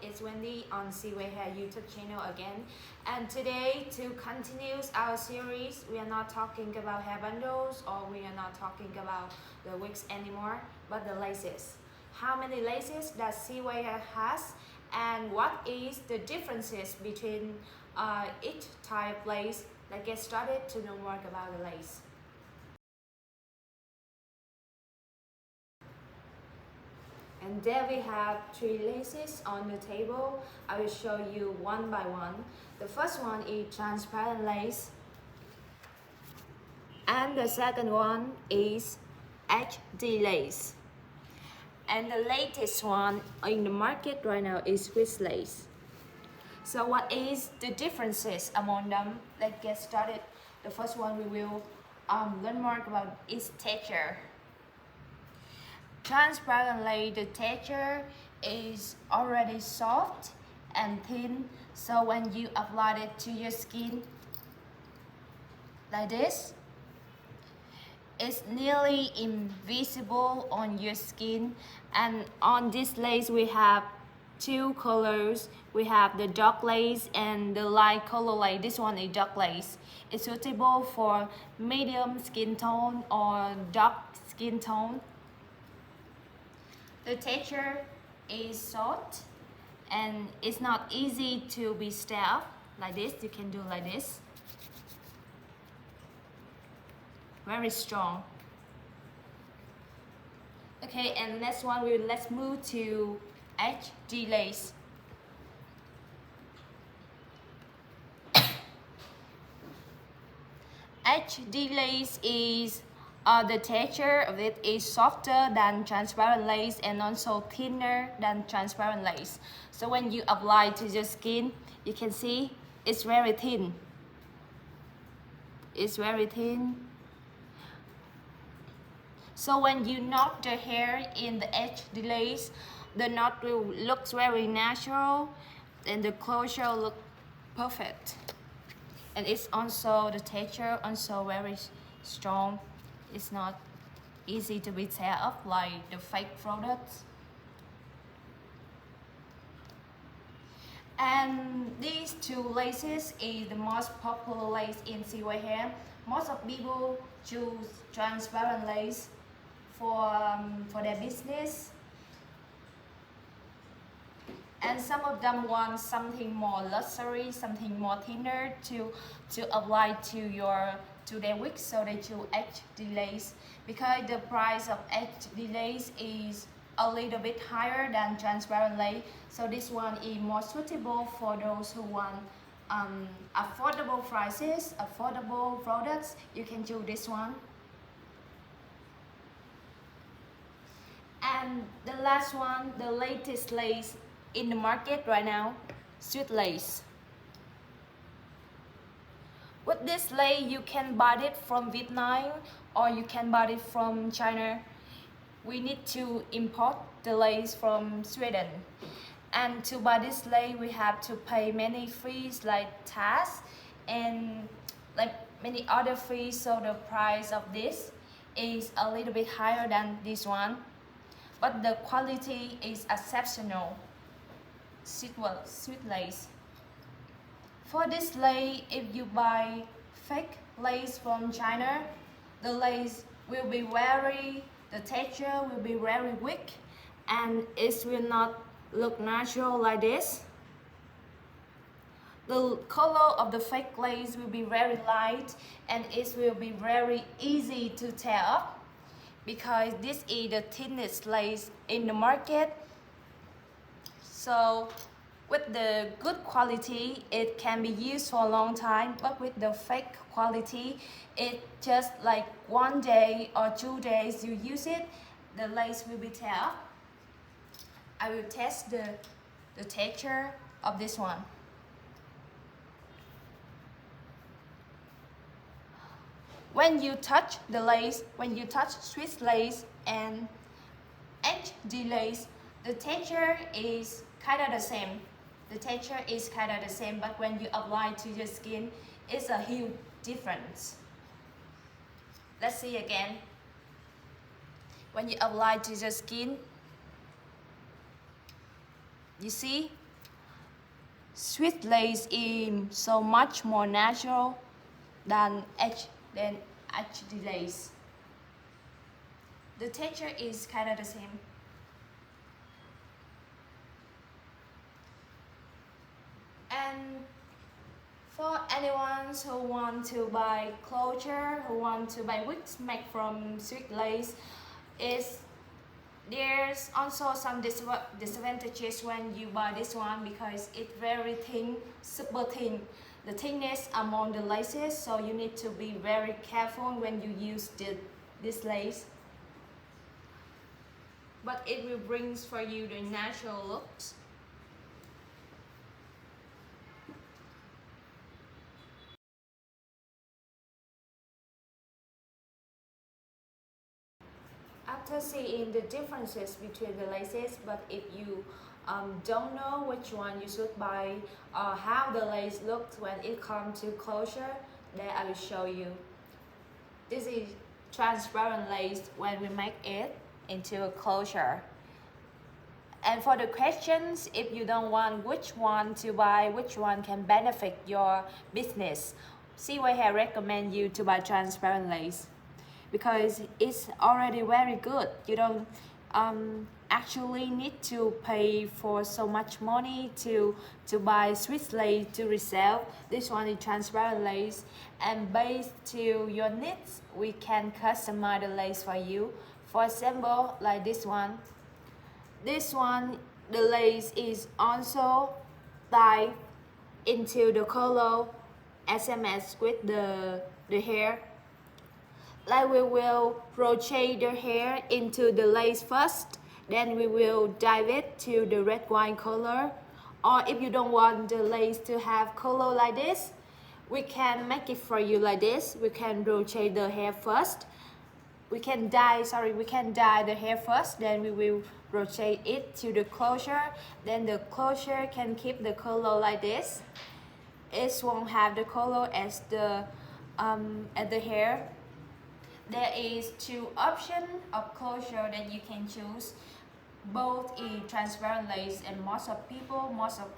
it's Wendy on CYhair YouTube channel again. And today, to continue our series, we are not talking about hair bundles or we are not talking about the wigs anymore, but the laces. How many laces does CYhair has, and what is the differences between each type of lace? Let's get started to know more about the lace. And there we have 3 laces on the table. I will show you one by one. The first one is transparent lace. And the second one is HD lace. And the latest one in the market right now is Wigs lace. So what is the differences among them? Let's get started. The first one we will learn more about its texture. Transparent lace, the texture is already soft and thin, so when you apply it to your skin like this, it's nearly invisible on your skin. And on this lace we have 2 colors. We have the dark lace and the light color lace. This one is dark lace. It's suitable for medium skin tone or dark skin tone. The texture is soft and it's not easy to be stabbed like this. You can do like this. Very strong. Okay, and next one let's move to HD lace. HD lace is the texture of it is softer than transparent lace and also thinner than transparent lace. So when you apply to your skin, you can see it's very thin. It's very thin. So when you knot the hair in the HD lace, the knot will look very natural and the closure will look perfect. And it's also the texture also very strong. It's not easy to be tear up like the fake products. And these 2 laces is the most popular lace in CYhair. Most of people choose transparent lace for their business. And some of them want something more luxury, something more thinner to apply to their wigs, so they choose HD lace because the price of HD lace is a little bit higher than transparent lace. So this one is more suitable for those who want affordable prices, affordable products. You can choose this one. And the last one, the latest lace in the market right now, sweet lace. With this lace, you can buy it from Vietnam or you can buy it from China. We need to import the lace from Sweden. And to buy this lace, we have to pay many fees like tax and like many other fees. So the price of this is a little bit higher than this one. But the quality is exceptional. Sweet lace. For this lace, if you buy fake lace from China, the lace will be the texture will be very weak and it will not look natural like this. The color of the fake lace will be very light and it will be very easy to tear up because this is the thinnest lace in the market. So with the good quality, it can be used for a long time, but with the fake quality, it just like 1 day or 2 days you use it, the lace will be tear up. I will test the texture of this one. When you touch the lace, when you touch Swiss lace and HD lace, the texture is kind of the same. The texture is kind of the same, but when you apply to your skin, it's a huge difference. Let's see again. When you apply to your skin, you see Swiss lace is so much more natural than HD lace. The texture is kind of the same. And for anyone who want to buy closure, who want to buy wigs made from Swiss lace, there's also some disadvantages when you buy this one because it's very thin, super thin. The thickness among the laces, so you need to be very careful when you use this lace. But it will bring for you the natural looks. After seeing the differences between the laces, but if you don't know which one you should buy or how the lace looks when it comes to closure, then I will show you. This is transparent lace when we make it into a closure. And for the questions, if you don't want which one to buy, which one can benefit your business, CYhair recommend you to buy transparent lace because it's already very good. You don't actually need to pay for so much money to buy Swiss lace to resell. This one is transparent lace, and based to your needs, we can customize the lace for you. For example, like this one. This one, the lace is also tied into the color SMS with the hair. Like we will rotate the hair into the lace first, then we will dive it to the red wine color. Or if you don't want the lace to have color like this, we can make it for you like this. We can rotate the hair first. We can dye the hair first, then we will rotate it to the closure. Then the closure can keep the color like this. It won't have the color as the hair. There is two options of closure that you can choose. Both is transparent lace, and most of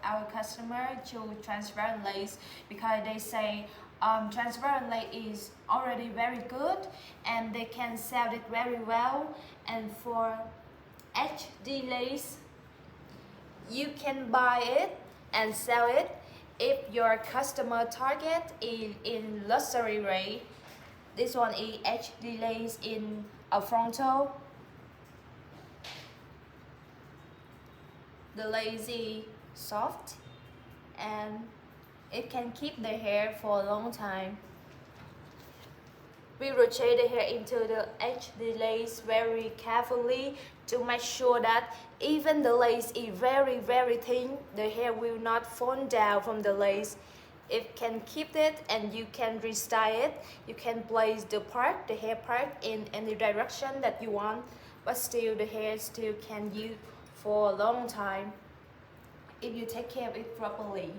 our customers choose transparent lace because they say transparent lace is already very good and they can sell it very well. And for HD lace, you can buy it and sell it if your customer target is in luxury rate. This one is HD lace in a frontal. The lace is soft and it can keep the hair for a long time. We rotate the hair into the HD lace very carefully to make sure that even the lace is very thin, the hair will not fall down from the lace. It can keep it and you can restyle it. You can place the hair part in any direction that you want, but still the hair still can use for a long time if you take care of it properly.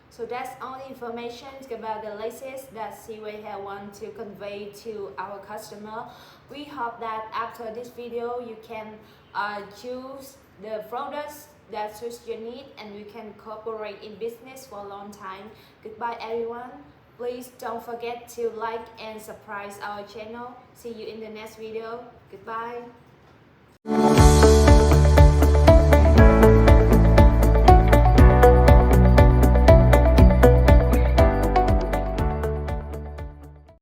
So that's all the information about the laces that CYhair want to convey to our customer. We hope that after this video you can choose the products that suits your need and we can cooperate in business for a long time. Goodbye everyone. Please don't forget to like and subscribe our channel. See you in the next video. Goodbye.